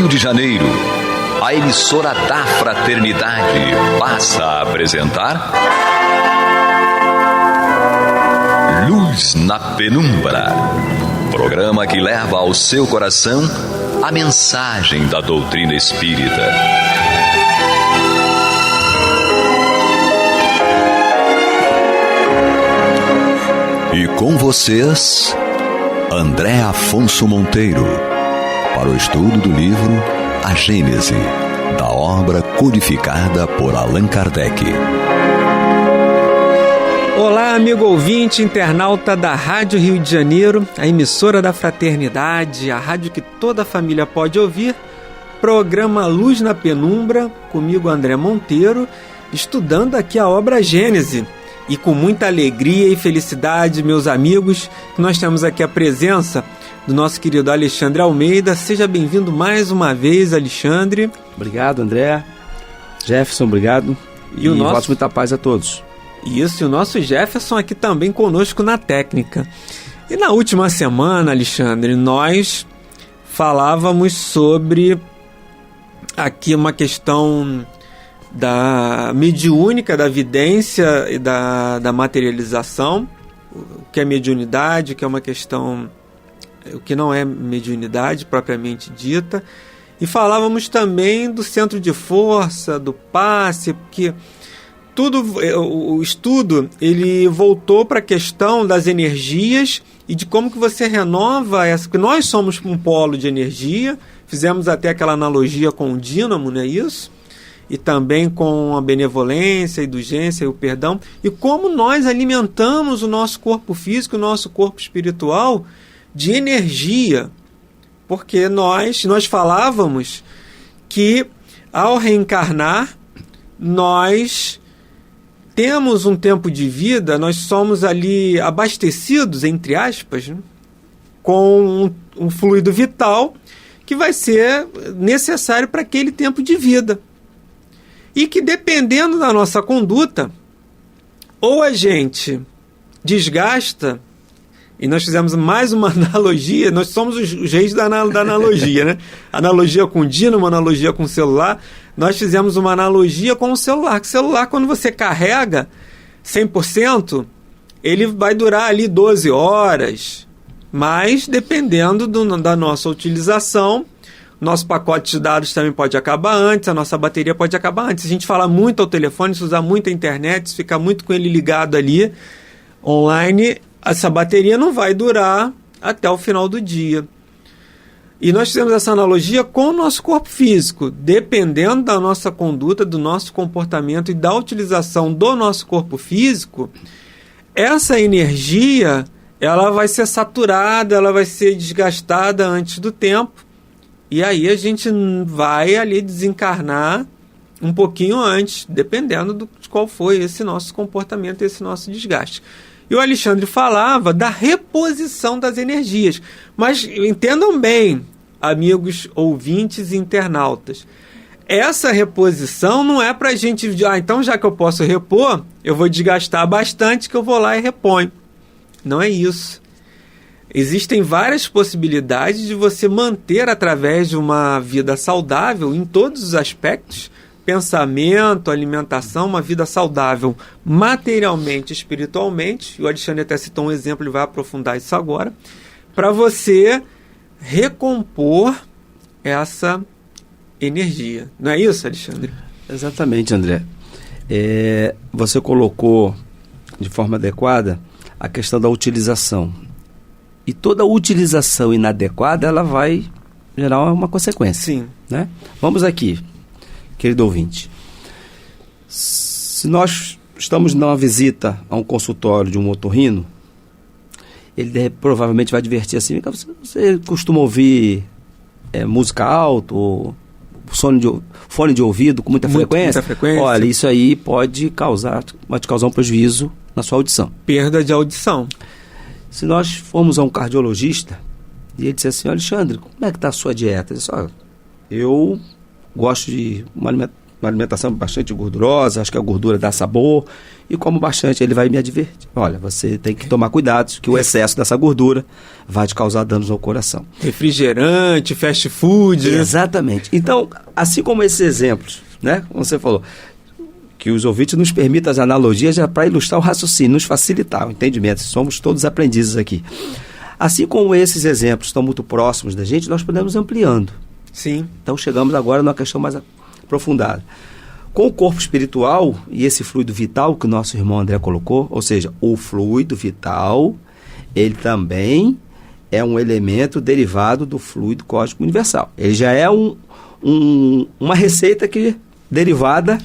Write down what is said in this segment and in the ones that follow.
Rio de Janeiro, a emissora da Fraternidade passa a apresentar Luz na Penumbra, programa que leva ao seu coração a mensagem da doutrina espírita. E com vocês, André Afonso Monteiro, para o estudo do livro A Gênese, da obra codificada por Allan Kardec. Olá, amigo ouvinte, internauta da Rádio Rio de Janeiro, a emissora da Fraternidade, a rádio que toda a família pode ouvir, programa Luz na Penumbra, comigo André Monteiro, estudando aqui a obra Gênese. E com muita alegria e felicidade, meus amigos, nós temos aqui a presença do nosso querido Alexandre Almeida. Seja bem-vindo mais uma vez, Alexandre. Obrigado, André. Jefferson, obrigado. E o nosso... muita paz a todos. Isso, e o nosso Jefferson aqui também conosco na técnica. E na última semana, Alexandre, nós falávamos sobre aqui uma questão da mediúnica, da vidência e da materialização, o que é mediunidade, o que é uma questão, o que não é mediunidade propriamente dita, e falávamos também do centro de força, do passe, porque o estudo ele voltou para a questão das energias e de como que você renova essa, porque nós somos um polo de energia, fizemos até aquela analogia com o dínamo, não é isso? E também com a benevolência, a indulgência e o perdão, e como nós alimentamos o nosso corpo físico, o nosso corpo espiritual de energia, porque nós falávamos que ao reencarnar, nós temos um tempo de vida, nós somos ali abastecidos, entre aspas, né, com um fluido vital que vai ser necessário para aquele tempo de vida. E que dependendo da nossa conduta, ou a gente desgasta, e nós fizemos mais uma analogia, nós somos os reis da analogia, né? Analogia com dínamo, analogia com celular, nós fizemos uma analogia com o celular. O celular, quando você carrega 100%, ele vai durar ali 12 horas, mas dependendo da nossa utilização, nosso pacote de dados também pode acabar antes, a nossa bateria pode acabar antes. Se a gente falar muito ao telefone, se usar muito a internet, se ficar muito com ele ligado ali, online, essa bateria não vai durar até o final do dia. E nós fizemos essa analogia com o nosso corpo físico. Dependendo da nossa conduta, do nosso comportamento e da utilização do nosso corpo físico, essa energia ela vai ser saturada, ela vai ser desgastada antes do tempo. E aí a gente vai ali desencarnar um pouquinho antes, dependendo de qual foi esse nosso comportamento, esse nosso desgaste. E o Alexandre falava da reposição das energias. Mas entendam bem, amigos ouvintes e internautas, essa reposição não é para a gente... então já que eu posso repor, eu vou desgastar bastante que eu vou lá e reponho. Não é isso. Existem várias possibilidades de você manter através de uma vida saudável em todos os aspectos, pensamento, alimentação, uma vida saudável materialmente, espiritualmente, e o Alexandre até citou um exemplo, ele vai aprofundar isso agora, para você recompor essa energia. Não é isso, Alexandre? Exatamente, André. Você colocou de forma adequada a questão da utilização. E toda utilização inadequada, ela vai gerar uma consequência. Sim. Né? Vamos aqui, querido ouvinte. Se nós estamos numa visita a um consultório de um otorrino, ele provavelmente vai advertir assim, você costuma ouvir música alta ou fone de ouvido com muita frequência? Muita frequência. Olha, isso aí pode te causar um prejuízo na sua audição. Perda de audição. Se nós formos a um cardiologista e ele disser assim, Alexandre, como é que está a sua dieta? Ele diz, eu gosto de uma alimentação bastante gordurosa, acho que a gordura dá sabor, e como bastante, ele vai me advertir. Olha, você tem que tomar cuidado, que o excesso dessa gordura vai te causar danos ao coração. Refrigerante, fast food. Exatamente. Então, assim como esses exemplos, né, como você falou, que os ouvintes nos permitam as analogias para ilustrar o raciocínio, nos facilitar o entendimento. Somos todos aprendizes aqui. Assim como esses exemplos estão muito próximos da gente, nós podemos ampliando. Sim. Então, chegamos agora numa questão mais aprofundada. Com o corpo espiritual e esse fluido vital que o nosso irmão André colocou, ou seja, o fluido vital, ele também é um elemento derivado do fluido cósmico universal. Ele já é uma receita derivada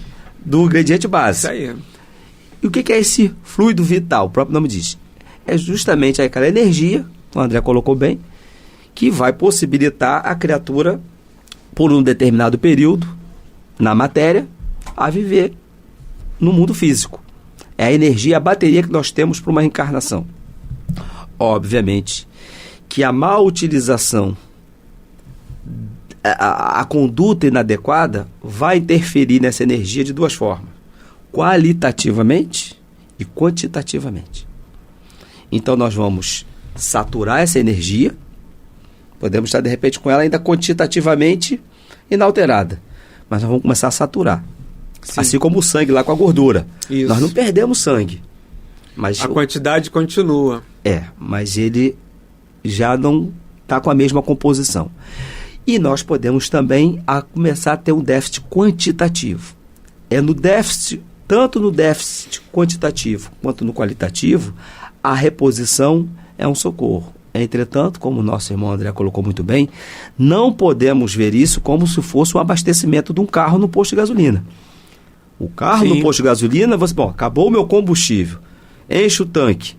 do ingrediente base. Isso aí. E o que é esse fluido vital? O próprio nome diz. É justamente aquela energia, o André colocou bem, que vai possibilitar a criatura, por um determinado período, na matéria, a viver no mundo físico. É a energia, a bateria que nós temos para uma reencarnação. Obviamente que a má utilização, a conduta inadequada vai interferir nessa energia de duas formas: qualitativamente e quantitativamente. Então nós vamos saturar essa energia, podemos estar de repente com ela ainda quantitativamente inalterada, mas nós vamos começar a saturar. Sim. Assim como o sangue lá com a gordura. Isso. Nós não perdemos sangue, mas a quantidade continua. Mas ele já não está com a mesma composição. E nós podemos também começar a ter um déficit quantitativo. Tanto no déficit quantitativo quanto no qualitativo, a reposição é um socorro. Entretanto, como o nosso irmão André colocou muito bem, não podemos ver isso como se fosse um abastecimento de um carro no posto de gasolina. O carro no posto de gasolina, acabou o meu combustível, enche o tanque.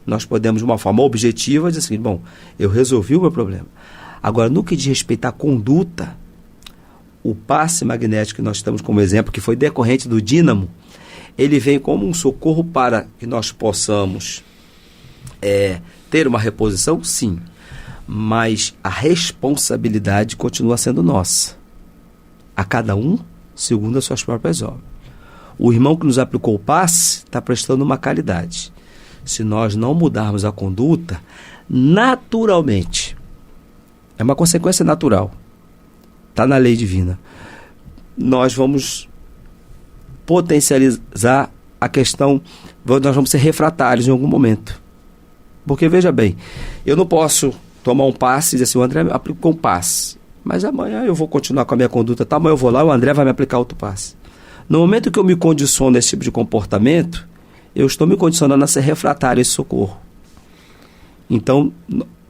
Nós podemos, de uma forma objetiva, dizer assim, eu resolvi o meu problema. Agora, no que diz respeito à conduta, o passe magnético que nós estamos como exemplo, que foi decorrente do dínamo, ele vem como um socorro para que nós possamos ter uma reposição, sim, mas a responsabilidade continua sendo nossa. A cada um, segundo as suas próprias obras. O irmão que nos aplicou o passe está prestando uma caridade. Se nós não mudarmos a conduta, naturalmente, é uma consequência natural, está na lei divina, nós vamos potencializar a questão, nós vamos ser refratários em algum momento. Porque, veja bem, eu não posso tomar um passe e dizer assim, o André aplicou um passe, mas amanhã eu vou continuar com a minha conduta, amanhã eu vou lá e o André vai me aplicar outro passe. No momento que eu me condiciono a esse tipo de comportamento, eu estou me condicionando a ser refratário a esse socorro. Então,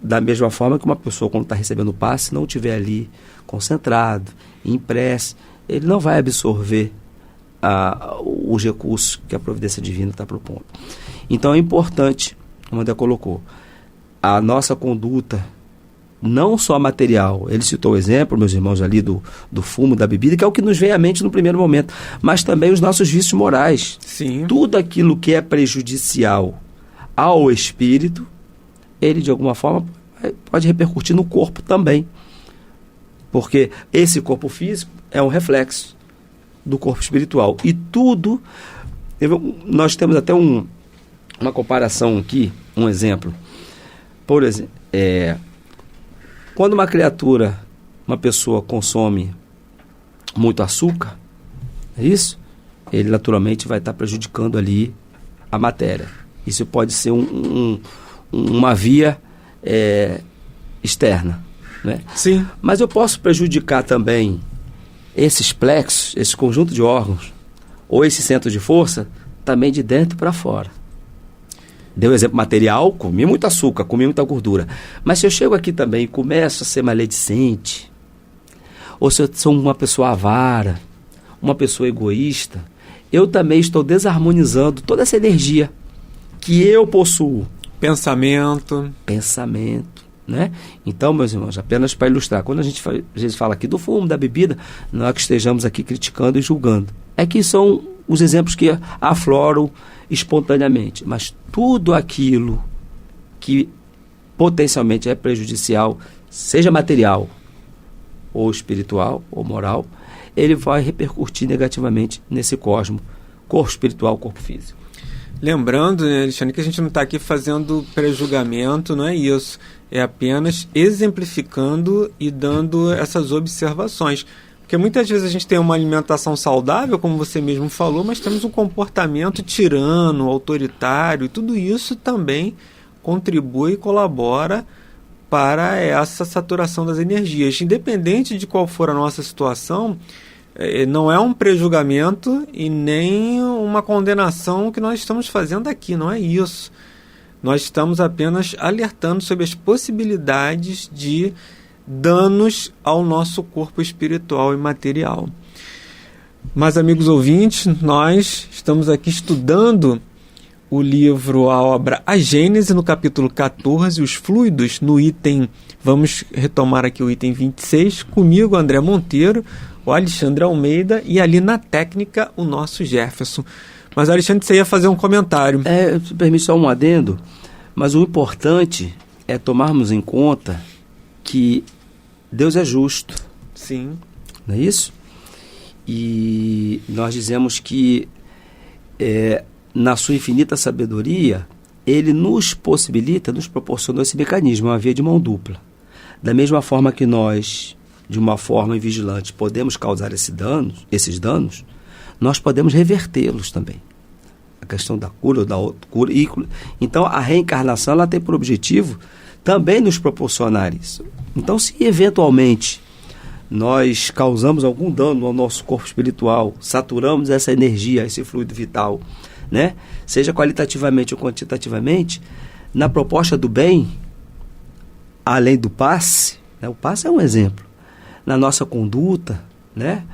da mesma forma que uma pessoa, quando está recebendo o passe, não estiver ali concentrado, em prece, ele não vai absorver os recursos que a providência divina está propondo. Então é importante, como o André colocou, a nossa conduta, não só material, ele citou o exemplo, meus irmãos, ali do fumo, da bebida, que é o que nos vem à mente no primeiro momento, mas também os nossos vícios morais. Sim. Tudo aquilo que é prejudicial ao espírito, ele de alguma forma pode repercutir no corpo também, porque esse corpo físico é um reflexo do corpo espiritual. E tudo, nós temos até uma comparação aqui, um exemplo. Por exemplo, quando uma pessoa consome muito açúcar, é isso? Ele naturalmente vai estar prejudicando ali a matéria. Isso pode ser uma via externa, né? Sim. Mas eu posso prejudicar também esses plexos, esse conjunto de órgãos, ou esse centro de força, também de dentro para fora. Deu exemplo material, comi muito açúcar, comi muita gordura. Mas se eu chego aqui também e começo a ser maledicente, ou se eu sou uma pessoa avara, uma pessoa egoísta, eu também estou desarmonizando toda essa energia que eu possuo. Pensamento, né? Então, meus irmãos, apenas para ilustrar, quando a gente às vezes fala aqui do fumo, da bebida, não é que estejamos aqui criticando e julgando. É que são os exemplos que afloram espontaneamente. Mas tudo aquilo que potencialmente é prejudicial, seja material, ou espiritual, ou moral, ele vai repercutir negativamente nesse cosmo, corpo espiritual, corpo físico. Lembrando, né, Alexandre, que a gente não está aqui fazendo pré-julgamento, não é isso. É apenas exemplificando e dando essas observações. Porque muitas vezes a gente tem uma alimentação saudável, como você mesmo falou, mas temos um comportamento tirano, autoritário, e tudo isso também contribui e colabora para essa saturação das energias. Independente de qual for a nossa situação, não é um prejulgamento e nem uma condenação que nós estamos fazendo aqui, não é isso. Nós estamos apenas alertando sobre as possibilidades de danos ao nosso corpo espiritual e material. Mas, amigos ouvintes, nós estamos aqui estudando o livro, a obra A Gênese, no capítulo 14, os fluidos, no item, vamos retomar aqui o item 26, comigo, André Monteiro, o Alexandre Almeida e ali na técnica o nosso Jefferson. Mas, Alexandre, você ia fazer um comentário. Se permite só um adendo, mas o importante é tomarmos em conta que Deus é justo. Sim. Não é isso? E nós dizemos que na sua infinita sabedoria, ele nos possibilita, nos proporcionou esse mecanismo, uma via de mão dupla. Da mesma forma que nós, de uma forma vigilante, podemos causar esses danos, nós podemos revertê-los também. A questão da cura ou da autocura. Então, a reencarnação ela tem por objetivo também nos proporcionar isso. Então, se eventualmente nós causamos algum dano ao nosso corpo espiritual, saturamos essa energia, esse fluido vital, né? Seja qualitativamente ou quantitativamente, na proposta do bem, além do passe, né? O passe é um exemplo, na nossa conduta, né?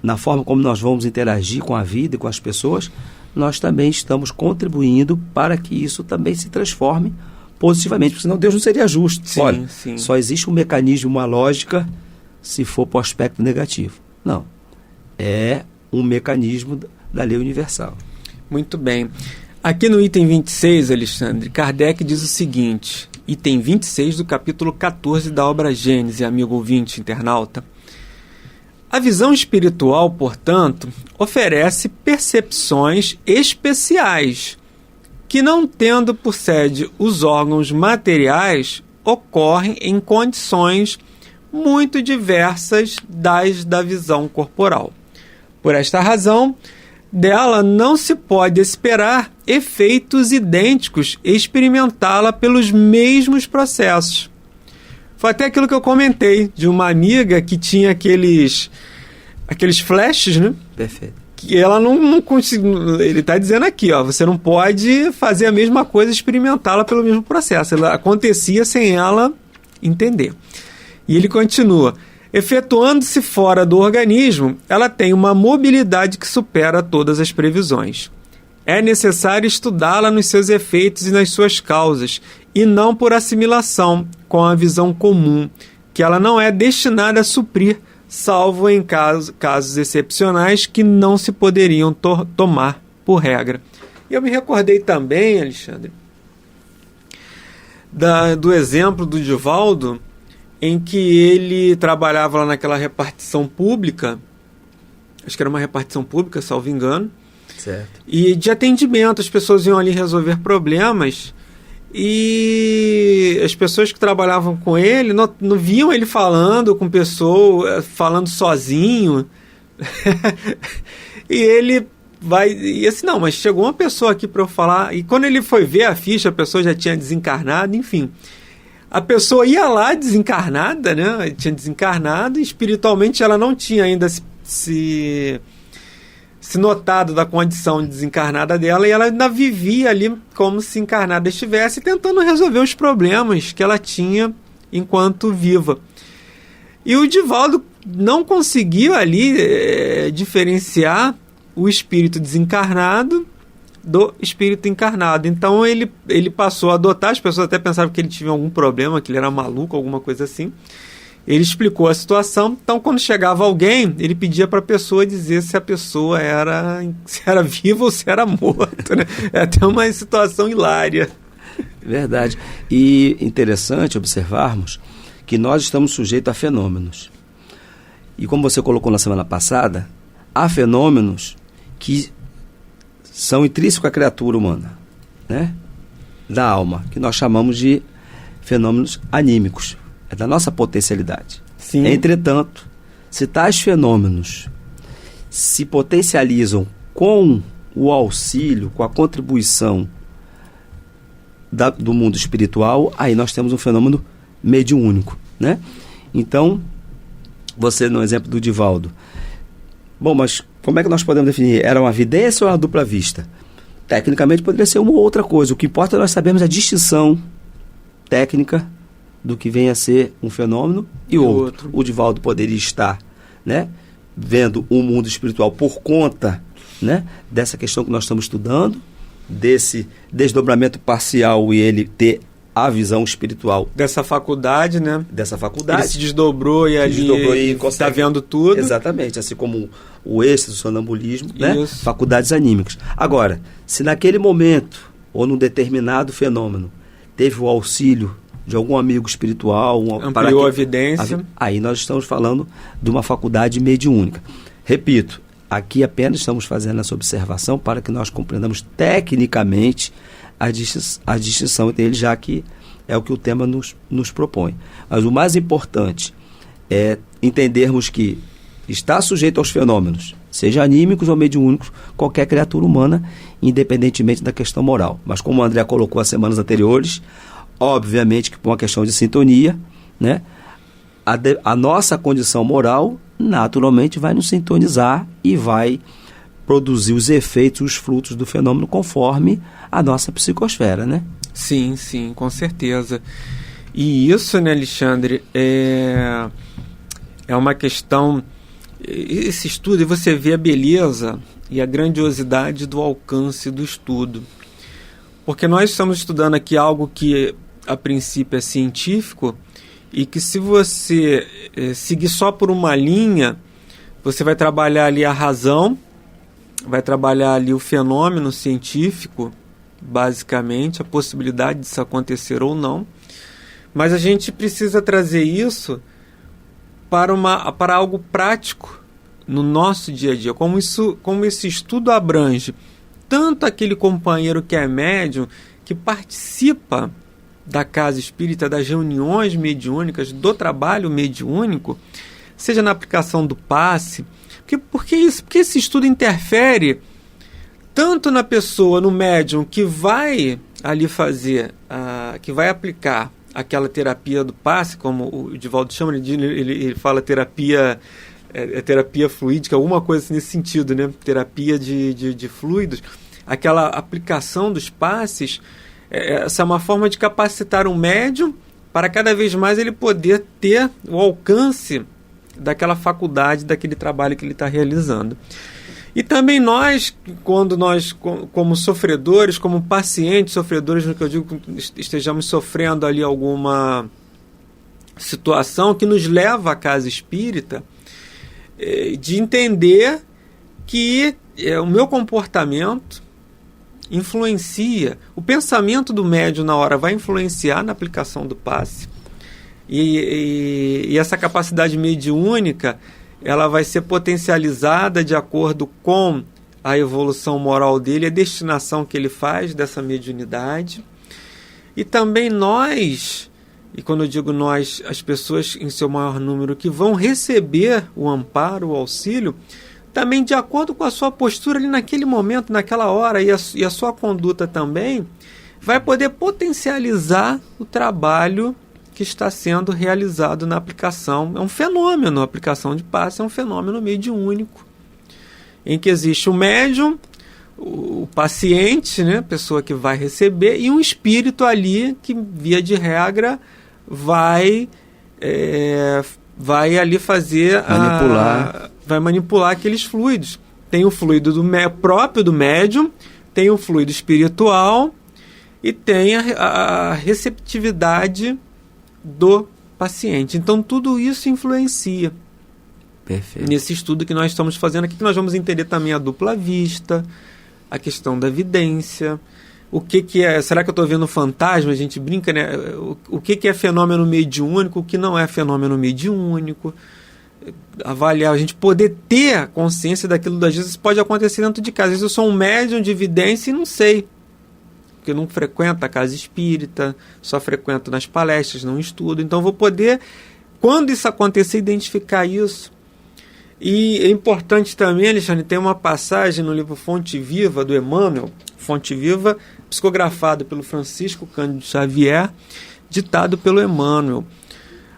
Na forma como nós vamos interagir com a vida e com as pessoas, nós também estamos contribuindo para que isso também se transforme positivamente, porque senão Deus não seria justo. Sim, olha, sim. Só existe um mecanismo, uma lógica, se for para o aspecto negativo. Não. É um mecanismo da lei universal. Muito bem. Aqui no item 26, Alexandre, Kardec diz o seguinte, item 26 do capítulo 14 da obra Gênese, amigo ouvinte, internauta. A visão espiritual, portanto, oferece percepções especiais, que não tendo por sede os órgãos materiais, ocorrem em condições muito diversas das da visão corporal. Por esta razão, dela não se pode esperar efeitos idênticos e experimentá-la pelos mesmos processos. Foi até aquilo que eu comentei, de uma amiga que tinha aqueles flashes, né? Perfeito. Que ela não conseguiu. Ele está dizendo aqui, ó, você não pode fazer a mesma coisa, experimentá-la pelo mesmo processo. Ela acontecia sem ela entender. E ele continua. Efetuando-se fora do organismo, ela tem uma mobilidade que supera todas as previsões. É necessário estudá-la nos seus efeitos e nas suas causas, e não por assimilação com a visão comum, que ela não é destinada a suprir, salvo em casos excepcionais que não se poderiam tomar por regra. E eu me recordei também, Alexandre, do exemplo do Divaldo, em que ele trabalhava lá naquela repartição pública, acho que era uma repartição pública, salvo engano, certo. E de atendimento, as pessoas iam ali resolver problemas, e as pessoas que trabalhavam com ele não viam ele falando com pessoas, falando sozinho. E ele e assim, não, mas chegou uma pessoa aqui para eu falar, e quando ele foi ver a ficha, a pessoa já tinha desencarnado, enfim. A pessoa ia lá desencarnada, né? Tinha desencarnado, e espiritualmente ela não tinha ainda se notado da condição de desencarnada dela, e ela ainda vivia ali como se encarnada estivesse, tentando resolver os problemas que ela tinha enquanto viva. E o Divaldo não conseguiu ali diferenciar o espírito desencarnado do espírito encarnado. Então ele passou a adotar, as pessoas até pensavam que ele tinha algum problema, que ele era maluco, alguma coisa assim. Ele explicou a situação, então quando chegava alguém, ele pedia para a pessoa dizer se a pessoa era viva ou se era morta, né? É até uma situação hilária. Verdade. E interessante observarmos que nós estamos sujeitos a fenômenos. E como você colocou na semana passada, há fenômenos que são intrínsecos à criatura humana, né? Da alma, que nós chamamos de fenômenos anímicos. É da nossa potencialidade. Sim. Entretanto, se tais fenômenos se potencializam com o auxílio, com a contribuição do mundo espiritual, aí nós temos um fenômeno mediúnico, né? Então, você no exemplo do Divaldo, bom, mas como é que nós podemos definir? Era uma vidência ou uma dupla vista? Tecnicamente poderia ser uma ou outra coisa. O que importa é nós sabermos a distinção técnica do que vem a ser um fenômeno e outro. O Divaldo poderia estar, né, vendo o mundo espiritual por conta, né, dessa questão que nós estamos estudando, desse desdobramento parcial, e ele ter a visão espiritual dessa faculdade, né? Dessa faculdade. Ele se desdobrou e ali está vendo tudo. Exatamente, assim como o êxtase, o sonambulismo, né? Isso. Faculdades anímicas. Agora, se naquele momento, ou num determinado fenômeno, teve o auxílio de algum amigo espiritual, ampliou a evidência, aí nós estamos falando de uma faculdade mediúnica. Repito, aqui apenas estamos fazendo essa observação para que nós compreendamos tecnicamente a distinção entre eles, já que é o que o tema nos propõe. Mas o mais importante é entendermos que está sujeito aos fenômenos, seja anímicos ou mediúnicos, qualquer criatura humana, independentemente da questão moral. Mas como o André colocou as semanas anteriores, obviamente que por uma questão de sintonia, né, a nossa condição moral naturalmente vai nos sintonizar e vai produzir os efeitos, os frutos do fenômeno conforme a nossa psicosfera, né? Sim, sim, com certeza. E isso, né, Alexandre, é uma questão... Esse estudo, e você vê a beleza e a grandiosidade do alcance do estudo. Porque nós estamos estudando aqui algo que, a princípio, é científico, e que se você seguir só por uma linha, você vai trabalhar ali a razão, vai trabalhar ali o fenômeno científico, basicamente, a possibilidade disso acontecer ou não. Mas a gente precisa trazer isso para algo prático no nosso dia a dia. Como esse estudo abrange tanto aquele companheiro que é médium, que participa da casa espírita, das reuniões mediúnicas, do trabalho mediúnico, seja na aplicação do passe. Porque esse estudo interfere tanto na pessoa, no médium, que vai ali fazer, que vai aplicar aquela terapia do passe, como o Divaldo chama, ele fala terapia fluídica, alguma coisa assim nesse sentido, né? Terapia de fluidos. Aquela aplicação dos passes, essa é uma forma de capacitar o médium para cada vez mais ele poder ter o alcance daquela faculdade, daquele trabalho que ele está realizando. E também nós, quando nós, como sofredores, como pacientes, sofredores, no que eu digo, estejamos sofrendo ali alguma situação que nos leva à casa espírita, de entender que o meu comportamento influencia, o pensamento do médium na hora vai influenciar na aplicação do passe, e essa capacidade mediúnica ela vai ser potencializada de acordo com a evolução moral dele, a destinação que ele faz dessa mediunidade. E também nós, e quando eu digo nós, as pessoas em seu maior número que vão receber o amparo, o auxílio, também de acordo com a sua postura ali naquele momento, naquela hora, e a sua conduta também, vai poder potencializar o trabalho que está sendo realizado na aplicação. É um fenômeno, a aplicação de passe é um fenômeno mediúnico, em que existe o médium, o paciente, né, a pessoa que vai receber, e um espírito ali que, via de regra, vai ali fazer vai manipular aqueles fluidos. Tem o fluido próprio do médium, tem o fluido espiritual e tem a receptividade do paciente. Então tudo isso influencia. Perfeito. Nesse estudo que nós estamos fazendo aqui, que nós vamos entender também a dupla vista, a questão da evidência, o que é, será que eu estou vendo fantasma? A gente brinca, né? O que é fenômeno mediúnico, o que não é fenômeno mediúnico, avaliar, a gente poder ter consciência daquilo das vezes pode acontecer dentro de casa. Às vezes eu sou um médium de evidência e não sei, porque eu não frequento a casa espírita, só frequento nas palestras, não estudo. Então eu vou poder, quando isso acontecer, identificar isso. E é importante também, Alexandre, tem uma passagem no livro Fonte Viva, do Emmanuel, Fonte Viva, psicografado pelo Francisco Cândido Xavier, ditado pelo Emmanuel.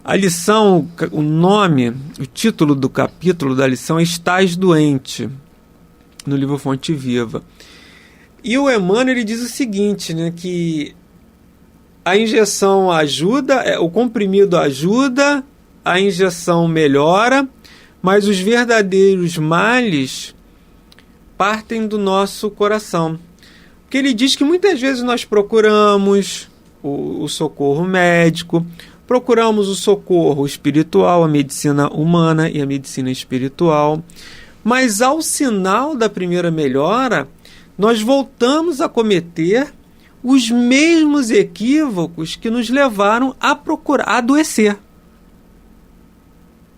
A lição, o nome, o título do capítulo da lição é Estás Doente, no livro Fonte Viva. E o Emmanuel ele diz o seguinte, né, que a injeção ajuda, o comprimido ajuda, a injeção melhora, mas os verdadeiros males partem do nosso coração. Porque ele diz que muitas vezes nós procuramos o socorro médico, procuramos o socorro espiritual, a medicina humana e a medicina espiritual, mas ao sinal da primeira melhora, nós voltamos a cometer os mesmos equívocos que nos levaram a procurar, a adoecer.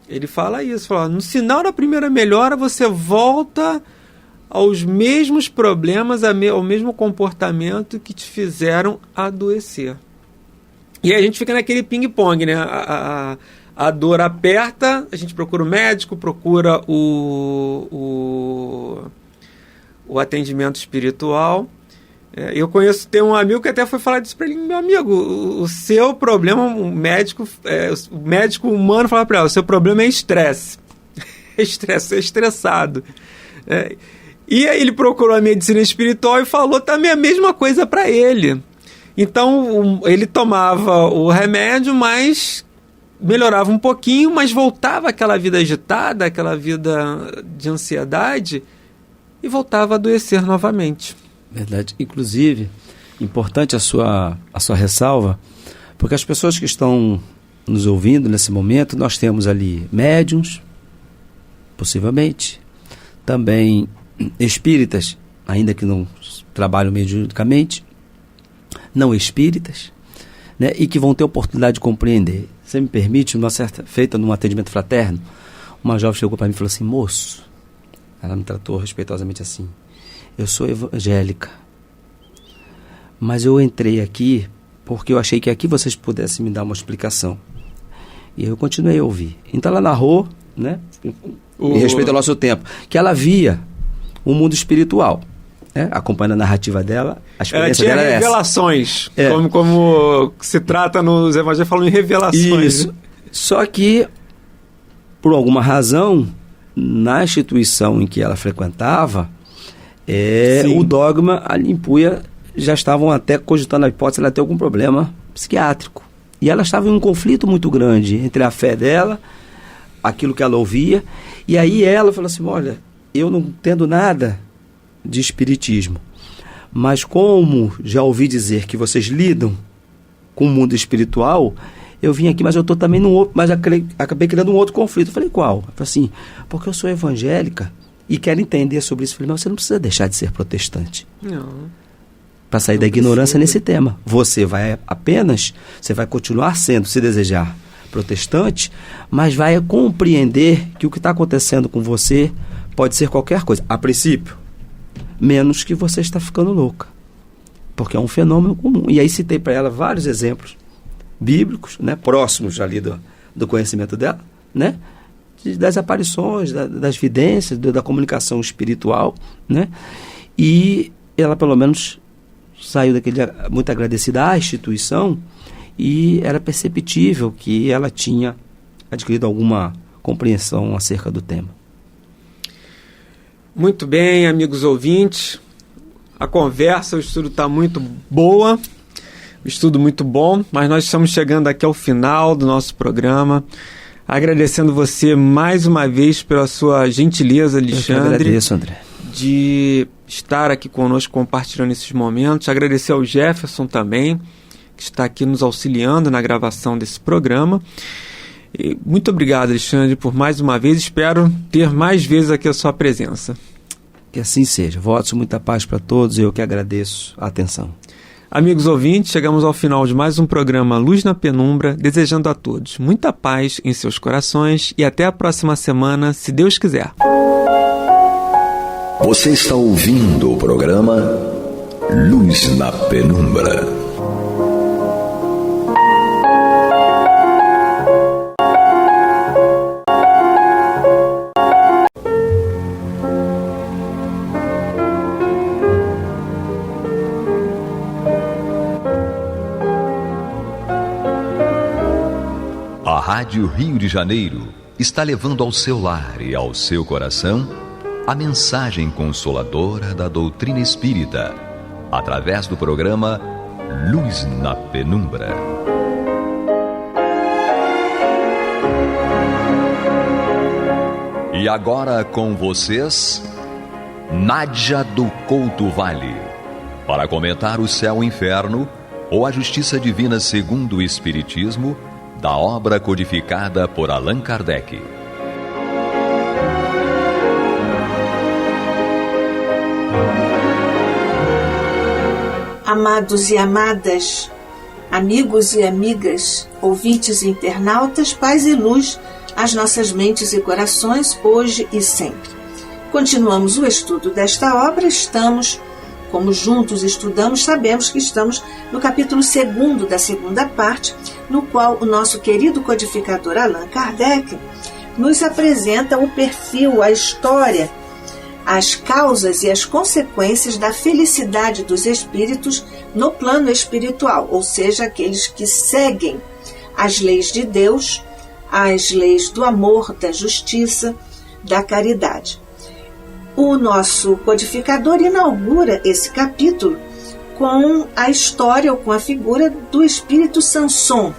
Ele fala isso, fala, no sinal da primeira melhora você volta aos mesmos problemas, ao mesmo comportamento que te fizeram adoecer. E aí a gente fica naquele ping-pong, né? A dor aperta, a gente procura o médico, procura o atendimento espiritual. Eu tem um amigo que até foi falar disso para ele, meu amigo, o seu problema, o médico humano fala para ele, o seu problema é estresse. Estresse, é estressado. E aí ele procurou a medicina espiritual e falou também a mesma coisa para ele. Então ele tomava o remédio, mas melhorava um pouquinho, mas voltava àquela vida agitada, aquela vida de ansiedade e voltava a adoecer novamente. Verdade. Inclusive, importante a sua ressalva, porque as pessoas que estão nos ouvindo nesse momento, nós temos ali médiuns, possivelmente, também espíritas, ainda que não trabalham mediunicamente, não espíritas, né, e que vão ter oportunidade de compreender. Você me permite, feita num atendimento fraterno, uma jovem chegou para mim e falou assim, moço, ela me tratou respeitosamente assim, eu sou evangélica, mas eu entrei aqui porque eu achei que aqui vocês pudessem me dar uma explicação. E eu continuei a ouvir. Então ela narrou, né, em respeito ao nosso tempo, que ela via o mundo espiritual, né, acompanhando a narrativa dela, a experiência dela é essa. Revelações, como se trata nos evangelhos, falam em revelações. Isso. Só que, por alguma razão, na instituição em que ela frequentava, o dogma, a impuia, já estavam até cogitando a hipótese de ela ter algum problema psiquiátrico. E ela estava em um conflito muito grande entre a fé dela, aquilo que ela ouvia, e aí ela falou assim, olha, eu não entendo nada de espiritismo, mas como já ouvi dizer que vocês lidam com o mundo espiritual, eu vim aqui, mas eu estou também num outro, mas acabei criando um outro conflito. Eu falei, qual? Eu falei assim, porque eu sou evangélica, e quero entender sobre isso. Eu falei, mas você não precisa deixar de ser protestante. Não. Para sair da ignorância nesse tema. Você vai continuar sendo, se desejar, protestante, mas vai compreender que o que está acontecendo com você pode ser qualquer coisa. A princípio, menos que você está ficando louca. Porque é um fenômeno comum. E aí citei para ela vários exemplos bíblicos, né, próximos ali do conhecimento dela, né? Das aparições, das vidências, da comunicação espiritual, né? E ela pelo menos saiu daquele muito agradecida à instituição e era perceptível que ela tinha adquirido alguma compreensão acerca do tema. Muito bem, amigos ouvintes, a conversa, o estudo está muito boa, o estudo muito bom, mas nós estamos chegando aqui ao final do nosso programa. Agradecendo você mais uma vez pela sua gentileza, Alexandre. Eu que agradeço, André. De estar aqui conosco compartilhando esses momentos. Agradecer ao Jefferson também, que está aqui nos auxiliando na gravação desse programa. E muito obrigado, Alexandre, por mais uma vez. Espero ter mais vezes aqui a sua presença. Que assim seja. Votos, muita paz para todos e eu que agradeço a atenção. Amigos ouvintes, chegamos ao final de mais um programa Luz na Penumbra, desejando a todos muita paz em seus corações e até a próxima semana, se Deus quiser. Você está ouvindo o programa Luz na Penumbra. A Rádio Rio de Janeiro está levando ao seu lar e ao seu coração a mensagem consoladora da doutrina espírita, através do programa Luz na Penumbra. E agora com vocês, Nádia do Couto Vale, para comentar o Céu e Inferno ou a Justiça Divina segundo o Espiritismo, da obra codificada por Allan Kardec. Amados e amadas, amigos e amigas, ouvintes e internautas, paz e luz às nossas mentes e corações, hoje e sempre. Continuamos o estudo desta obra, como juntos estudamos, sabemos que estamos no capítulo 2º da segunda parte, no qual o nosso querido codificador Allan Kardec nos apresenta o perfil, a história, as causas e as consequências da felicidade dos espíritos no plano espiritual, ou seja, aqueles que seguem as leis de Deus, as leis do amor, da justiça, da caridade. O nosso codificador inaugura esse capítulo com a história ou com a figura do espírito Samson,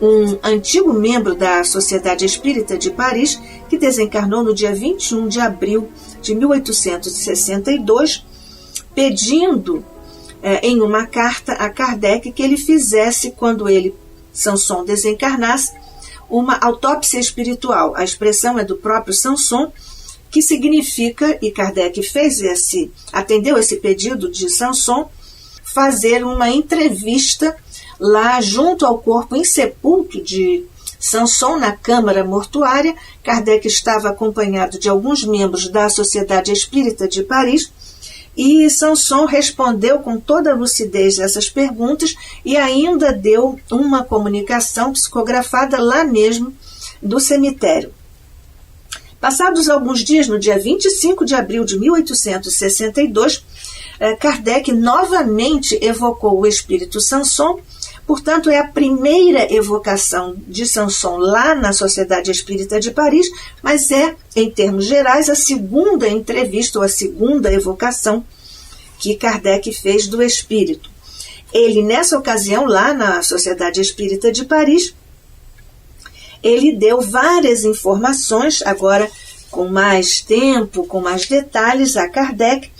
um antigo membro da Sociedade Espírita de Paris que desencarnou no dia 21 de abril de 1862, pedindo em uma carta a Kardec que ele fizesse, quando ele, Samson, desencarnasse, uma autópsia espiritual. A expressão é do próprio Samson, que significa, e Kardec atendeu esse pedido de Samson, fazer uma entrevista lá junto ao corpo insepulto de Samson, na câmara mortuária. Kardec estava acompanhado de alguns membros da Sociedade Espírita de Paris, e Samson respondeu com toda a lucidez essas perguntas e ainda deu uma comunicação psicografada lá mesmo do cemitério. Passados alguns dias, no dia 25 de abril de 1862, Kardec novamente evocou o espírito Samson. Portanto, é a primeira evocação de Samson lá na Sociedade Espírita de Paris, mas é, em termos gerais, a segunda entrevista ou a segunda evocação que Kardec fez do espírito. Ele, nessa ocasião, lá na Sociedade Espírita de Paris, ele deu várias informações, agora com mais tempo, com mais detalhes, a Kardec,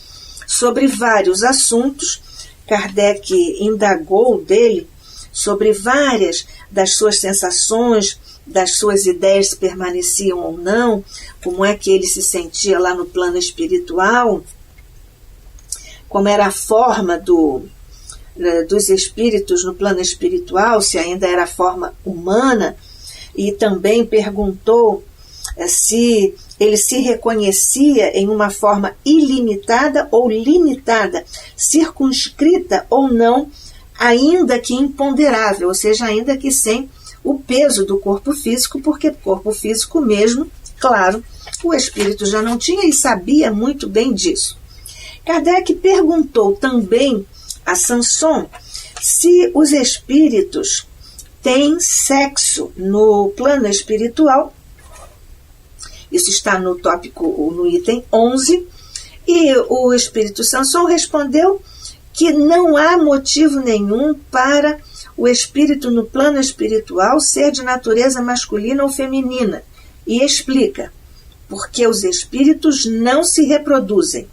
sobre vários assuntos. Kardec indagou dele sobre várias das suas sensações, das suas ideias, se permaneciam ou não, como é que ele se sentia lá no plano espiritual, como era a forma dos espíritos no plano espiritual, se ainda era a forma humana, e também perguntou se ele se reconhecia em uma forma ilimitada ou limitada, circunscrita ou não, ainda que imponderável, ou seja, ainda que sem o peso do corpo físico, porque corpo físico mesmo, claro, o espírito já não tinha e sabia muito bem disso. Kardec perguntou também a Samson se os espíritos têm sexo no plano espiritual. Isso está no tópico, no item 11, e o espírito Samson respondeu que não há motivo nenhum para o espírito no plano espiritual ser de natureza masculina ou feminina, e explica, porque os espíritos não se reproduzem.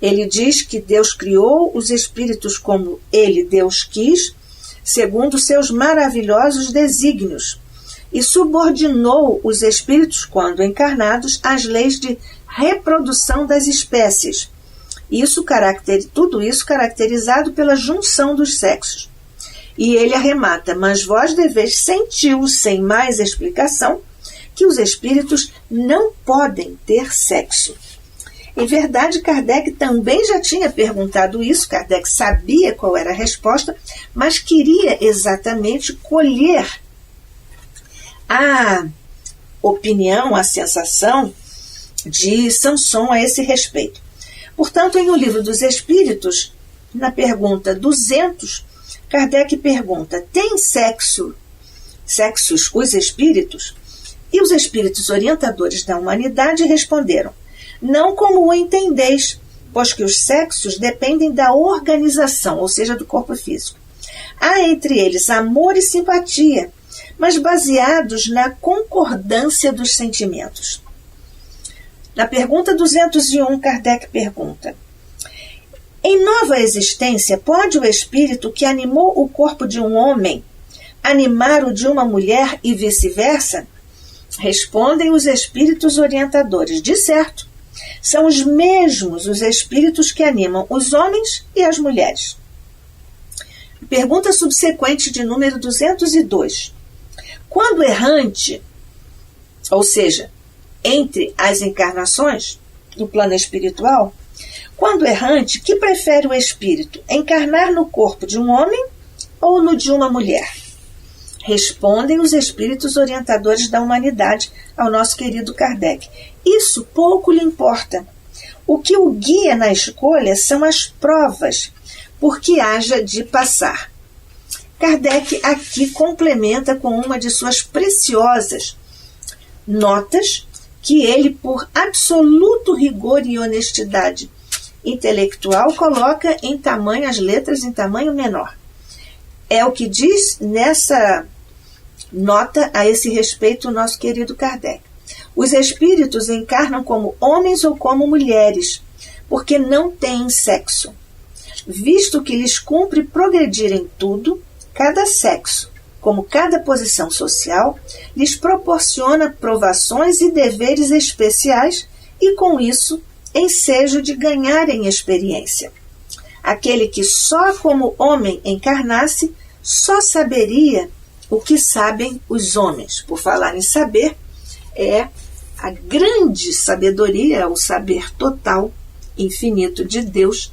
Ele diz que Deus criou os espíritos como ele, Deus, quis, segundo seus maravilhosos desígnios, e subordinou os espíritos, quando encarnados, às leis de reprodução das espécies, Tudo isso caracterizado pela junção dos sexos. E ele arremata: mas vós deveis sentir, sem mais explicação, que os espíritos não podem ter sexo. Em verdade, Kardec também já tinha perguntado isso. Kardec sabia qual era a resposta, mas queria exatamente colher a opinião, a sensação de Samson a esse respeito. Portanto, em O Livro dos Espíritos, na pergunta 200, Kardec pergunta: tem sexos os espíritos? E os espíritos orientadores da humanidade responderam: não como o entendeis, pois que os sexos dependem da organização, ou seja, do corpo físico. Há entre eles amor e simpatia, mas baseados na concordância dos sentimentos. Na pergunta 201, Kardec pergunta: em nova existência, pode o espírito que animou o corpo de um homem animar o de uma mulher e vice-versa? Respondem os espíritos orientadores: de certo, são os mesmos os espíritos que animam os homens e as mulheres. Pergunta subsequente de número 202. Quando errante, ou seja, entre as encarnações do plano espiritual, quando errante, que prefere o espírito, encarnar no corpo de um homem ou no de uma mulher? Respondem os espíritos orientadores da humanidade ao nosso querido Kardec: isso pouco lhe importa. O que o guia na escolha são as provas por que haja de passar. Kardec aqui complementa com uma de suas preciosas notas que ele, por absoluto rigor e honestidade intelectual, coloca em tamanhas letras, em tamanho menor. É o que diz nessa nota a esse respeito o nosso querido Kardec: os espíritos encarnam como homens ou como mulheres, porque não têm sexo. Visto que lhes cumpre progredir em tudo, cada sexo, como cada posição social, lhes proporciona provações e deveres especiais e, com isso, ensejo de ganharem experiência. Aquele que só como homem encarnasse, só saberia o que sabem os homens. Por falar em saber, é a grande sabedoria, o saber total, infinito de Deus,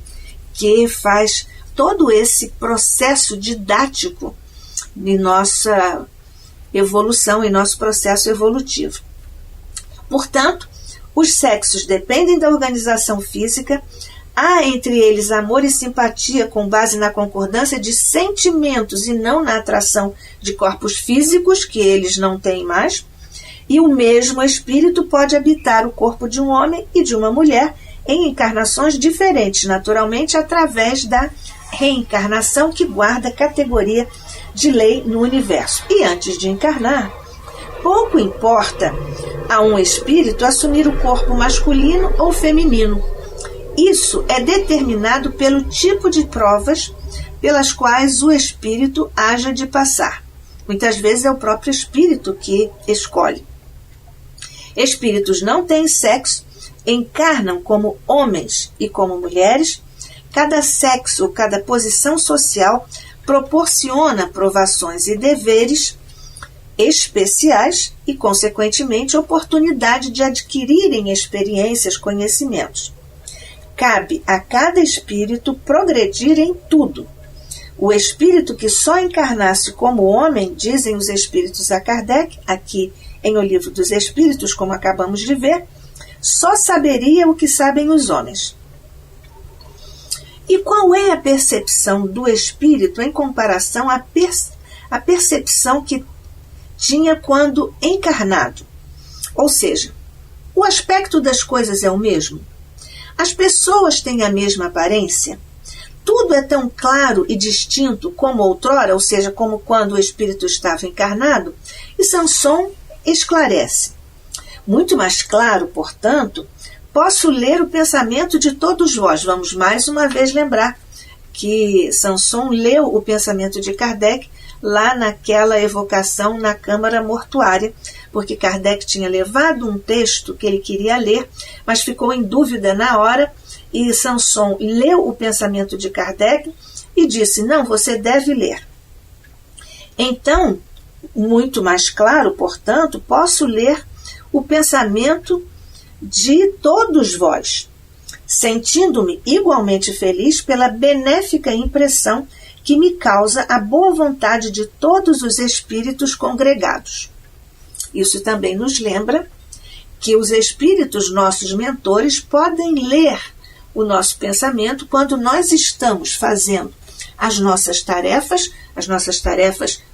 que faz todo esse processo didático de nossa evolução e nosso processo evolutivo. Portanto, os sexos dependem da organização física. Há entre eles amor e simpatia com base na concordância de sentimentos e não na atração de corpos físicos, que eles não têm mais. E o mesmo espírito pode habitar o corpo de um homem e de uma mulher em encarnações diferentes, naturalmente através da reencarnação, que guarda categoria de lei no universo. E antes de encarnar, pouco importa a um espírito assumir o corpo masculino ou feminino. Isso é determinado pelo tipo de provas pelas quais o espírito haja de passar. Muitas vezes é o próprio espírito que escolhe. Espíritos não têm sexo, encarnam como homens e como mulheres. Cada sexo, cada posição social proporciona provações e deveres especiais e, consequentemente, oportunidade de adquirirem experiências, conhecimentos. Cabe a cada espírito progredir em tudo. O espírito que só encarnasse como homem, dizem os espíritos a Kardec, aqui em O Livro dos Espíritos, como acabamos de ver, só saberia o que sabem os homens. E qual é a percepção do espírito em comparação à percepção que tinha quando encarnado? Ou seja, o aspecto das coisas é o mesmo? As pessoas têm a mesma aparência? Tudo é tão claro e distinto como outrora, ou seja, como quando o espírito estava encarnado? E Samson esclarece: muito mais claro, portanto, posso ler o pensamento de todos vós. Vamos mais uma vez lembrar que Samson leu o pensamento de Kardec lá naquela evocação na câmara mortuária, porque Kardec tinha levado um texto que ele queria ler, mas ficou em dúvida na hora e Sanson leu o pensamento de Kardec e disse: não, você deve ler. Então, muito mais claro, portanto, posso ler o pensamento de todos vós, sentindo-me igualmente feliz pela benéfica impressão que me causa a boa vontade de todos os espíritos congregados. Isso também nos lembra que os espíritos, nossos mentores, podem ler o nosso pensamento quando nós estamos fazendo as nossas tarefas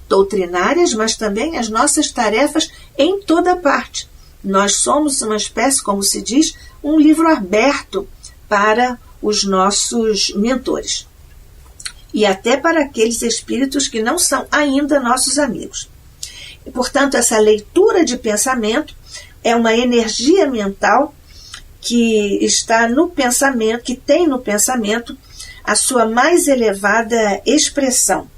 doutrinárias, mas também as nossas tarefas em toda parte. Nós somos uma espécie, como se diz, um livro aberto para os nossos mentores. E até para aqueles espíritos que não são ainda nossos amigos. E, portanto, essa leitura de pensamento é uma energia mental que está no pensamento, que tem no pensamento a sua mais elevada expressão.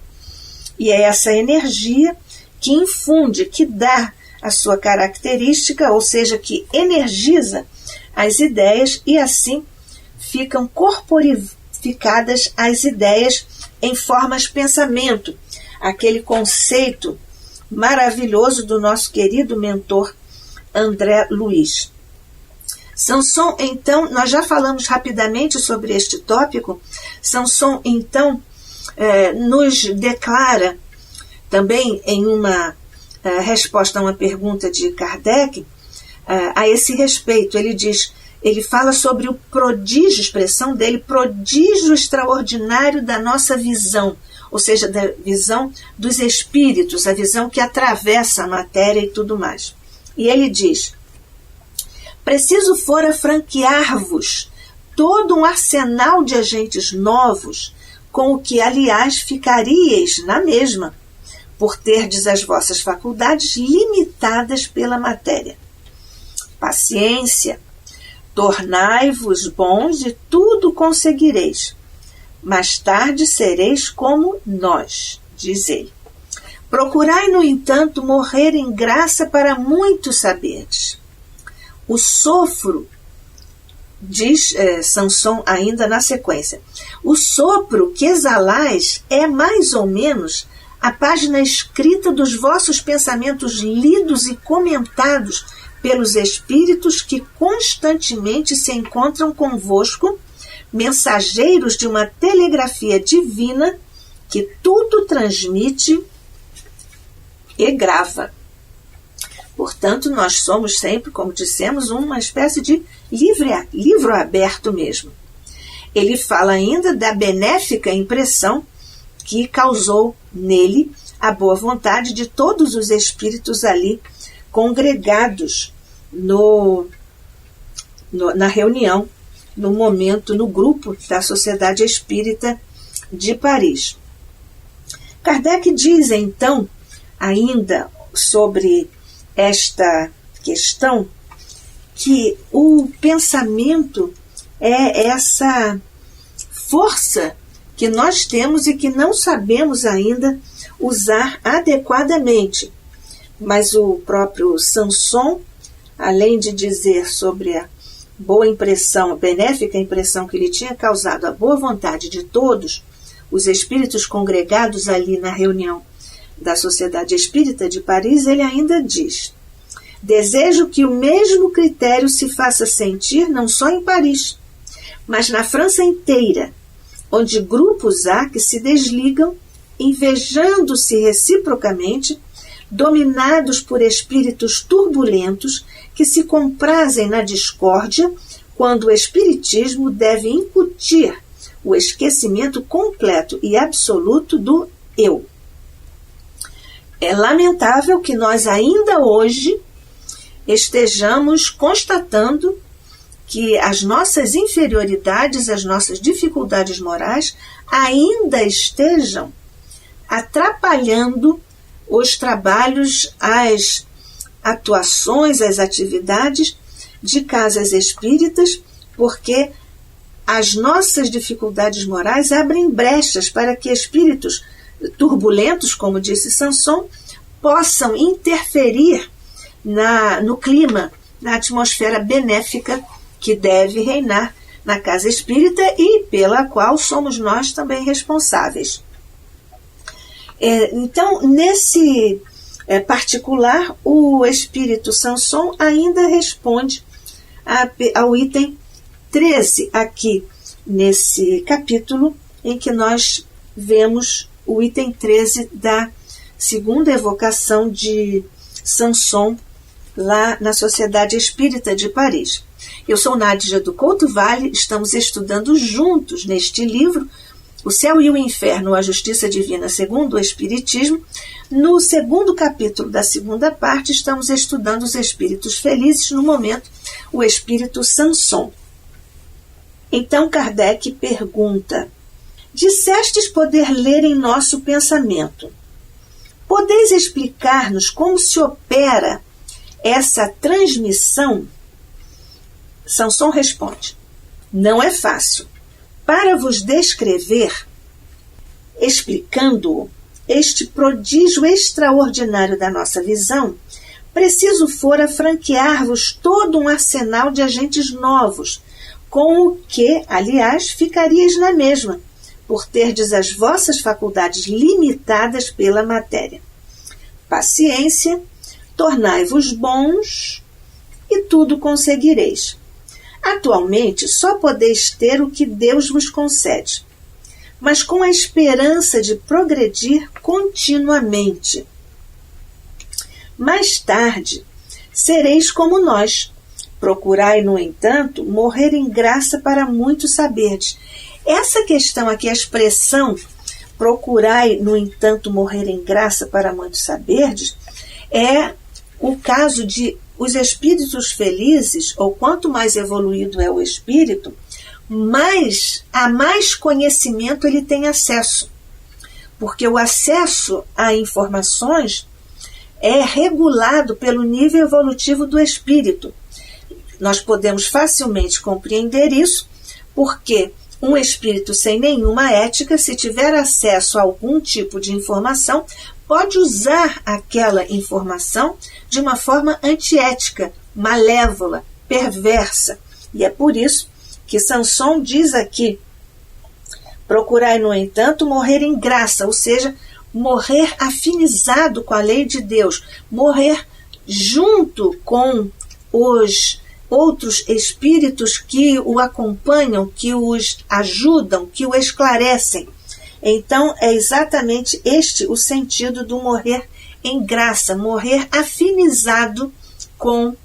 E é essa energia que infunde, que dá a sua característica, ou seja, que energiza as ideias e assim ficam corporificadas as ideias em formas pensamento, aquele conceito maravilhoso do nosso querido mentor André Luiz. Sanson, então, nós já falamos rapidamente sobre este tópico. Sanson, então, nos declara também em uma resposta a uma pergunta de Kardec a esse respeito. Ele fala sobre o prodígio, expressão dele, prodígio extraordinário da nossa visão, ou seja, da visão dos espíritos, a visão que atravessa a matéria e tudo mais. E ele diz: preciso fora franquear-vos todo um arsenal de agentes novos, com o que, aliás, ficaríeis na mesma, por terdes as vossas faculdades limitadas pela matéria. Paciência, tornai-vos bons e tudo conseguireis. Mais tarde sereis como nós, diz ele. Procurai, no entanto, morrer em graça para muito saberdes. O sopro, diz Sanson ainda na sequência, o sopro que exalais é mais ou menos a página escrita dos vossos pensamentos lidos e comentados pelos espíritos que constantemente se encontram convosco, mensageiros de uma telegrafia divina que tudo transmite e grava. Portanto, nós somos sempre, como dissemos, uma espécie de livro aberto mesmo. Ele fala ainda da benéfica impressão que causou nele a boa vontade de todos os espíritos ali congregados na reunião, no momento, no grupo da Sociedade Espírita de Paris. Kardec diz, então, ainda sobre esta questão, que o pensamento é essa força que nós temos e que não sabemos ainda usar adequadamente. Mas o próprio Sanson, além de dizer sobre a boa impressão, a benéfica impressão que lhe tinha causado a boa vontade de todos os espíritos congregados ali na reunião da Sociedade Espírita de Paris, ele ainda diz: desejo que o mesmo critério se faça sentir não só em Paris, mas na França inteira, onde grupos há que se desligam, invejando-se reciprocamente, dominados por espíritos turbulentos que se comprazem na discórdia, quando o espiritismo deve incutir o esquecimento completo e absoluto do eu. É lamentável que nós ainda hoje estejamos constatando que as nossas inferioridades, as nossas dificuldades morais ainda estejam atrapalhando os trabalhos, as atuações, as atividades de casas espíritas, porque as nossas dificuldades morais abrem brechas para que espíritos turbulentos, como disse Sanson, possam interferir no clima, na atmosfera benéfica que deve reinar na casa espírita e pela qual somos nós também responsáveis. Então, nesse particular, o espírito Samson ainda responde ao item 13 aqui, nesse capítulo em que nós vemos o item 13 da segunda evocação de Samson lá na Sociedade Espírita de Paris. Eu sou Nádia do Couto Vale, estamos estudando juntos neste livro O Céu e o Inferno, a Justiça Divina segundo o Espiritismo. No segundo capítulo da segunda parte, estamos estudando os espíritos felizes, no momento, o espírito Samson. Então Kardec pergunta: dissestes poder ler em nosso pensamento. Podeis explicar-nos como se opera essa transmissão? Samson responde: não é fácil. Para vos descrever, explicando-o, este prodígio extraordinário da nossa visão, preciso fora franquear-vos todo um arsenal de agentes novos, com o que, aliás, ficariais na mesma, por terdes as vossas faculdades limitadas pela matéria. Paciência, tornai-vos bons e tudo conseguireis. Atualmente, só podeis ter o que Deus vos concede, mas com a esperança de progredir continuamente. Mais tarde, sereis como nós. Procurai, no entanto, morrer em graça para muito saberdes. Essa questão aqui, a expressão procurai, no entanto, morrer em graça para muito saberdes, é o caso de os espíritos felizes, ou quanto mais evoluído é o espírito, a mais conhecimento ele tem acesso. Porque o acesso a informações é regulado pelo nível evolutivo do espírito. Nós podemos facilmente compreender isso, porque um espírito sem nenhuma ética, se tiver acesso a algum tipo de informação, pode usar aquela informação de uma forma antiética, malévola, perversa. E é por isso que Samson diz aqui: procurai, no entanto, morrer em graça, ou seja, morrer afinizado com a lei de Deus, morrer junto com os outros espíritos que o acompanham, que os ajudam, que o esclarecem. Então, é exatamente este o sentido do morrer em graça, morrer afinizado com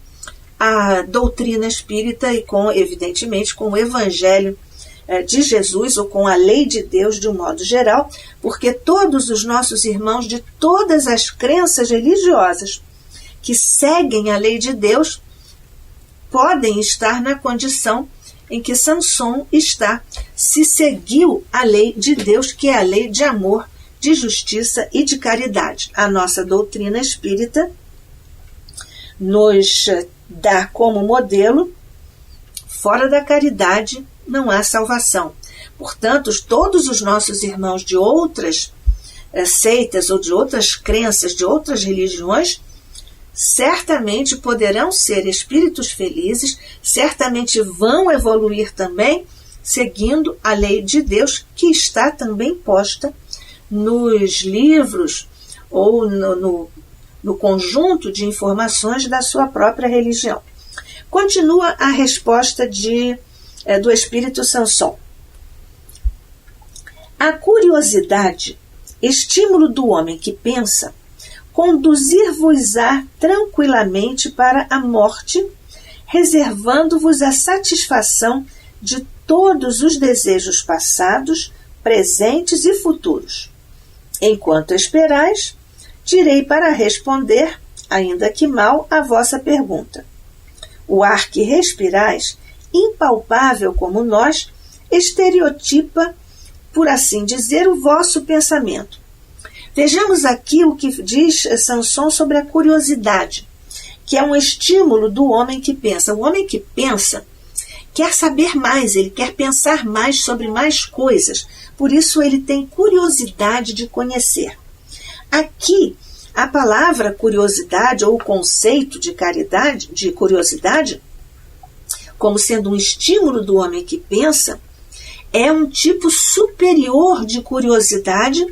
a doutrina espírita e com, evidentemente, com o Evangelho de Jesus ou com a lei de Deus de um modo geral, porque todos os nossos irmãos de todas as crenças religiosas que seguem a lei de Deus podem estar na condição em que Samson está, se seguiu a lei de Deus, que é a lei de amor, de justiça e de caridade. A nossa doutrina espírita nos dá como modelo: fora da caridade não há salvação. Portanto, todos os nossos irmãos de outras seitas ou de outras crenças, de outras religiões, certamente poderão ser espíritos felizes, certamente vão evoluir também, seguindo a lei de Deus, que está também posta nos livros ou no conjunto de informações da sua própria religião. Continua a resposta do espírito Samson. A curiosidade, estímulo do homem que pensa, conduzir-vos-á tranquilamente para a morte, reservando-vos a satisfação de todos os desejos passados, presentes e futuros. Enquanto esperais, direi para responder, ainda que mal, a vossa pergunta. O ar que respirais, impalpável como nós, estereotipa, por assim dizer, o vosso pensamento. Vejamos aqui o que diz Samson sobre a curiosidade, que é um estímulo do homem que pensa. O homem que pensa quer saber mais, ele quer pensar mais sobre mais coisas, por isso ele tem curiosidade de conhecer. Aqui, a palavra curiosidade ou o conceito de curiosidade como sendo um estímulo do homem que pensa, é um tipo superior de curiosidade,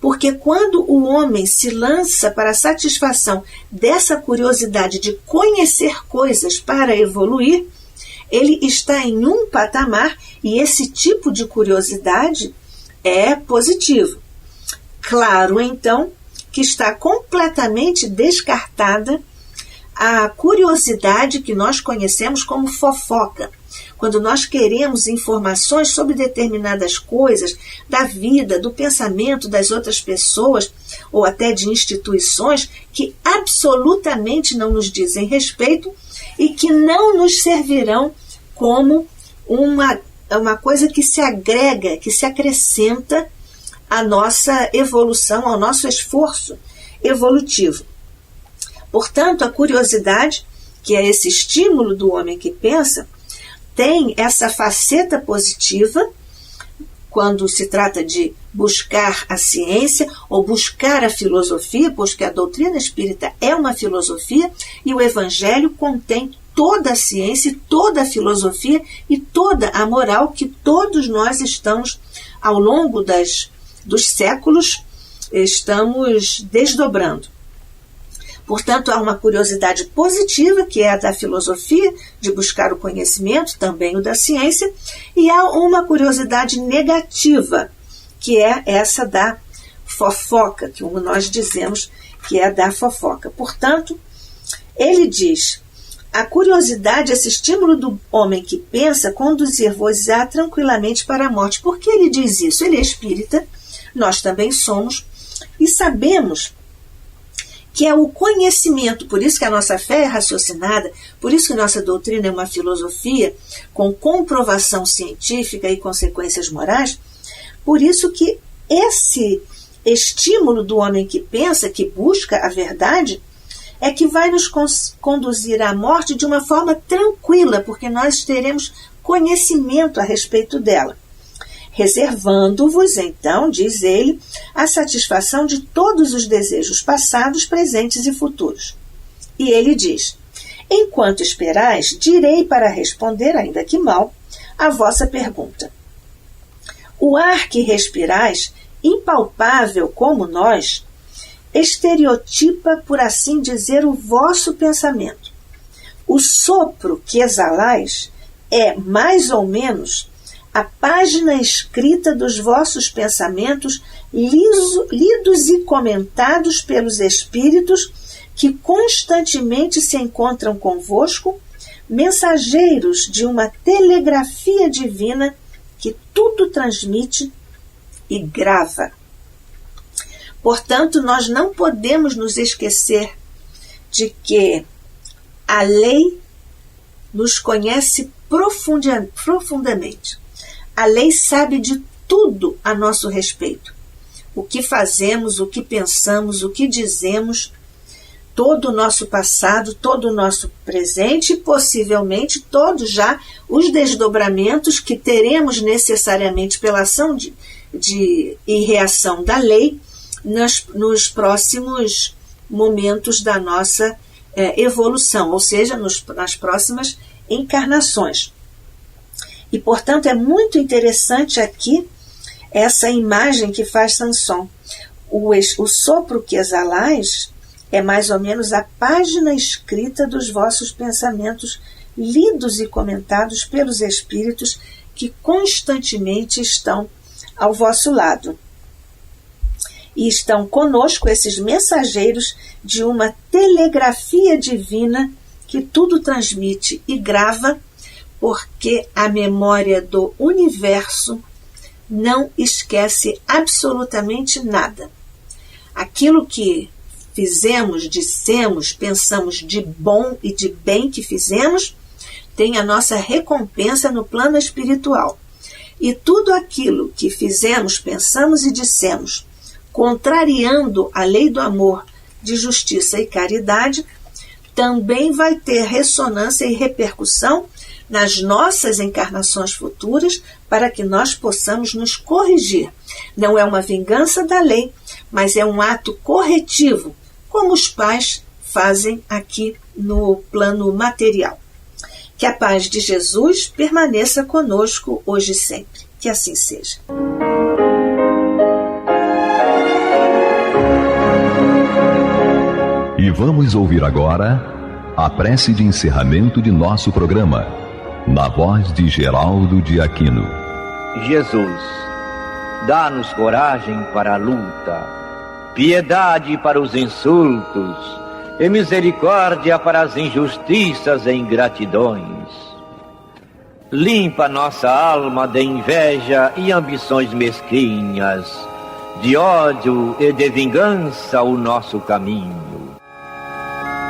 porque quando o homem se lança para a satisfação dessa curiosidade de conhecer coisas para evoluir, ele está em um patamar e esse tipo de curiosidade é positivo. Claro, então, que está completamente descartada a curiosidade que nós conhecemos como fofoca. Quando nós queremos informações sobre determinadas coisas da vida, do pensamento das outras pessoas ou até de instituições que absolutamente não nos dizem respeito e que não nos servirão como uma coisa que se agrega, que se acrescenta à nossa evolução, ao nosso esforço evolutivo. Portanto, a curiosidade, que é esse estímulo do homem que pensa, tem essa faceta positiva quando se trata de buscar a ciência ou buscar a filosofia, pois que a doutrina espírita é uma filosofia e o Evangelho contém toda a ciência, toda a filosofia e toda a moral que todos nós estamos, ao longo dos séculos, estamos desdobrando. Portanto, há uma curiosidade positiva, que é a da filosofia, de buscar o conhecimento, também o da ciência, e há uma curiosidade negativa, que é essa da fofoca, que nós dizemos que é a da fofoca. Portanto, ele diz: a curiosidade, esse estímulo do homem que pensa, conduzir-vos-á tranquilamente para a morte. Por que ele diz isso? Ele é espírita, nós também somos, e sabemos que é o conhecimento, por isso que a nossa fé é raciocinada, por isso que nossa doutrina é uma filosofia com comprovação científica e consequências morais, por isso que esse estímulo do homem que pensa, que busca a verdade, é que vai nos conduzir à morte de uma forma tranquila, porque nós teremos conhecimento a respeito dela. Reservando-vos, então, diz ele, a satisfação de todos os desejos passados, presentes e futuros. E ele diz: enquanto esperais, direi para responder, ainda que mal, a vossa pergunta. O ar que respirais, impalpável como nós, estereotipa, por assim dizer, o vosso pensamento. O sopro que exalais é, mais ou menos, a página escrita dos vossos pensamentos, lidos e comentados pelos espíritos que constantemente se encontram convosco, mensageiros de uma telegrafia divina que tudo transmite e grava. Portanto, nós não podemos nos esquecer de que a lei nos conhece profundamente. A lei sabe de tudo a nosso respeito. O que fazemos, o que pensamos, o que dizemos, todo o nosso passado, todo o nosso presente e possivelmente todos já os desdobramentos que teremos necessariamente pela ação e reação da lei nos próximos momentos da nossa evolução, ou seja, nas próximas encarnações. E, portanto, é muito interessante aqui essa imagem que faz Sanson. O sopro que exalais é mais ou menos a página escrita dos vossos pensamentos, lidos e comentados pelos espíritos que constantemente estão ao vosso lado. E estão conosco esses mensageiros de uma telegrafia divina que tudo transmite e grava, porque a memória do universo não esquece absolutamente nada. Aquilo que fizemos, dissemos, pensamos de bom e de bem que fizemos, tem a nossa recompensa no plano espiritual. E tudo aquilo que fizemos, pensamos e dissemos, contrariando a lei do amor, de justiça e caridade, também vai ter ressonância e repercussão nas nossas encarnações futuras, para que nós possamos nos corrigir. Não é uma vingança da lei, mas é um ato corretivo, como os pais fazem aqui no plano material. Que a paz de Jesus permaneça conosco hoje e sempre. Que assim seja. E vamos ouvir agora a prece de encerramento de nosso programa, na voz de Geraldo de Aquino. Jesus, dá-nos coragem para a luta, piedade para os insultos e misericórdia para as injustiças e ingratidões. Limpa nossa alma de inveja e ambições mesquinhas, de ódio e de vingança o nosso caminho.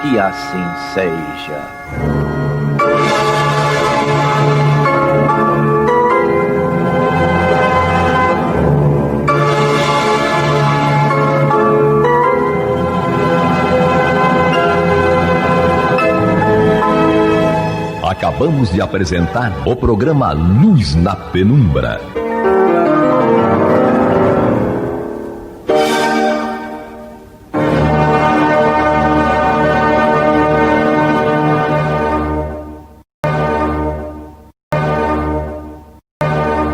Que assim seja. Acabamos de apresentar o programa Luz na Penumbra.